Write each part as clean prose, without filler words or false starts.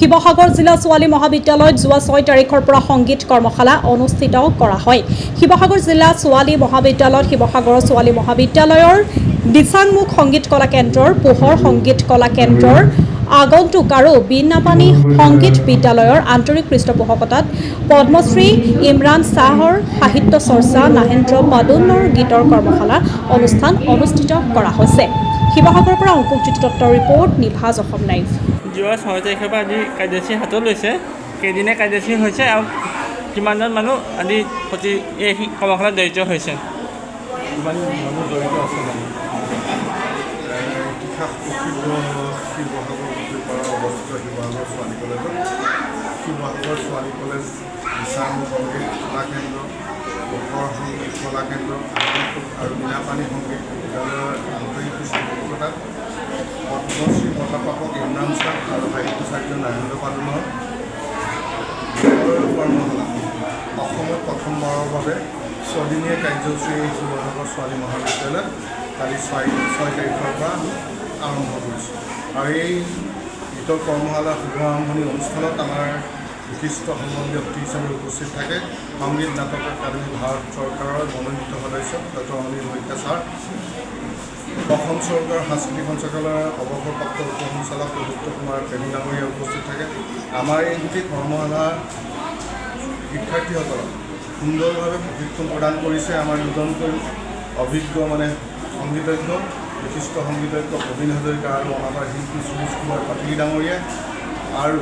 শিৱসাগৰ জিলা ছোৱালী মহাবিদ্যালয়ত যোৱা 6 তাৰিখৰ পৰা সংগীত কৰ্মশালা অনুষ্ঠিত কৰা হয়। শিৱসাগৰ জিলা ছোৱালী মহাবিদ্যালয়ত শিৱসাগৰ ছোৱালী মহাবিদ্যালয়ৰ দিচাংমুখ সংগীত কলা কেন্দ্ৰৰ পোহৰ সংগীত কলা কেন্দ্ৰৰ আগন্তুক আৰু বিনাপানী সংগীত বিদ্যালয়ৰ আন্তৰিক পৃষ্ঠপোষকতাত পদ্মশ্ৰী ইমৰান শ্বাহৰ সাহিত্য চৰ্চা নাহেন্দ্ৰ পাদুনৰ গীতৰ কৰ্মশালা অনুষ্ঠান অনুষ্ঠিত কৰা হৈছে। শিৱসাগৰৰ পৰা অংকুশ জ্যোতি দত্তৰ ৰিপৰ্ট, নিভাজ অসম লাইভ। যোৱা 6 তাৰিখৰ পৰা আজি কাৰ্যসূচী হাতত লৈছে। কেইদিনে কাৰ্যসূচী হৈছে আৰু কিমানজন মানুহ আজি প্ৰতি এই কৰ্মশালাত জড়িত হৈছে? কিমান মানুহ জড়িত আছে মানে ইতিহাস প্ৰসিদ্ধ শিৱসাগৰ অৱস্থিত শিৱসাগৰ ছোৱালী কলেজত শিৱসাগৰ ছোৱালী কলেজ দিচাংমুখ সংগীত কলা কেন্দ্ৰ, পোহৰ সংগীত কলা কেন্দ্ৰ আৰু বিনাপানী সংগীত বিদ্যালয়ৰ আন্তৰিক পৃষ্ঠপোষকতাত পদ্মশ্ৰী বঁটাপ্ৰাপক ইমৰান শ্বাহ আৰু সাহিত্যাচাৰ্য নাহেন্দ্ৰ পাদুনৰ কৰ্মশালা অসমত প্ৰথমবাৰৰ বাবে 6 দিনীয়া কাৰ্যসূচী শিৱসাগৰ ছোৱালী মহাবিদ্যালয়ত কালি 6 তাৰিখৰ পৰা আৰম্ভ কৰিছোঁ। আৰু এই গীতৰ কৰ্মশালা শুভ আৰম্ভণি অনুষ্ঠানত আমাৰ বিশিষ্ট সন্মান ব্যক্তি হিচাপে উপস্থিত থাকে সংগীত নাটক একাডেমী ভাৰত চৰকাৰৰ মনোনীত সদস্য ডক্টৰ অনিল শইকীয়া ছাৰ, অসম চৰকাৰৰ সাংস্কৃতিক সঞ্চালকালয়ৰ অৱসৰপ্ৰাপ্ত উপ সঞ্চালক প্ৰদীপ্ত কুমাৰ প্ৰেমী ডাঙৰীয়া উপস্থিত থাকে। আমাৰ এই গোটেই কৰ্মশালা শিক্ষাৰ্থীসকলক সুন্দৰভাৱে প্ৰশিক্ষণ প্ৰদান কৰিছে আমাৰ দুজনকৈ অভিজ্ঞ সংগীতজ্ঞ বিশিষ্ট সংগীতজ্ঞ প্ৰবীণ হাজৰিকা আৰু অনাবাৰ শিল্পী সুনীল কুমাৰ পাটিল ডাঙৰীয়া। আৰু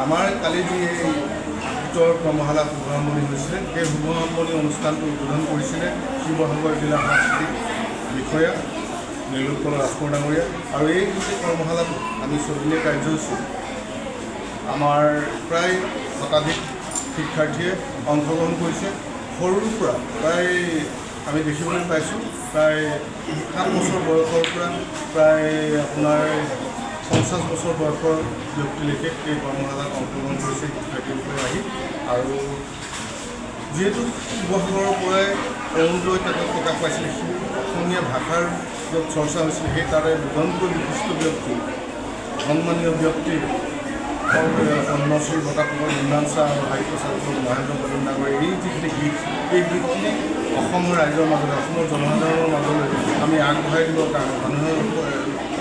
আমাৰ কালি যি এই গীতৰ কৰ্মশালা শুভাৰম্ভণি হৈছিলে সেই শুভাৰম্ভণি অনুষ্ঠানটো উদ্বোধন কৰিছিলে শিৱসাগৰ জিলাৰ সাংস্কৃতিক বিষয়া নীলোৎপল ৰাজকোঁৱৰ ডাঙৰীয়া। আৰু এই গোটেই কৰ্মশালাটো আমি 6 দিনীয়া কাৰ্যসূচী আমাৰ প্ৰায় শতাধিক শিক্ষাৰ্থীয়ে অংশগ্ৰহণ কৰিছে। সৰুৰ পৰা প্ৰায় আমি দেখিবলৈ পাইছোঁ প্ৰায় 7 বছৰ বয়সৰ পৰা প্ৰায় আপোনাৰ 50 বছৰ বয়সৰ ব্যক্তিলৈকে এই কৰ্মশালাত অংশগ্ৰহণ কৰিছে শিক্ষাৰ্থীসকলে আহি। আৰু যিহেতু শিৱসাগৰৰ পৰাই তেওঁলোকে তাতে প্ৰকাশ পাইছিলে অসমীয়া ভাষাৰ য'ত চৰ্চা হৈছিলে সেই তাৰে দুজনকৈ বিশিষ্ট ব্যক্তি সন্মানীয় ব্যক্তি পদ্মশ্ৰী বঁটাপ্ৰাপক ইমৰান শ্বাহ আৰু সাহিত্যাচাৰ্য নাহেন্দ্ৰ পাদুন ডাঙৰীয়া এই যিখিনি গীত এই গীতখিনি অসমৰ ৰাইজৰ মাজলৈ অসমৰ জনসাধাৰণৰ মাজলৈ আমি আগবঢ়াই দিবৰ কাৰণে মানুহে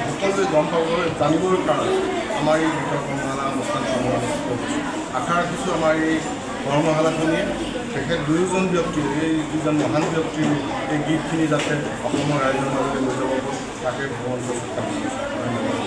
সকলোৱে গম পাবলৈ জানিবৰ কাৰণে আমাৰ এই গীতৰ কৰ্মশালা অনুষ্ঠানটো আমি অনুষ্ঠিত কৰিছোঁ। আশা ৰাখিছোঁ আমাৰ এই কৰ্মশালাখনিয়ে তেখেত দুয়োজন ব্যক্তিৰ এই দুজন মহান ব্যক্তিৰ এই গীতখিনি যাতে অসমৰ ৰাইজৰ মাজলৈ লৈ যাব পাৰোঁ তাকে ভগৱানৰ চেষ্টা কৰিছোঁ। ধন্যবাদ।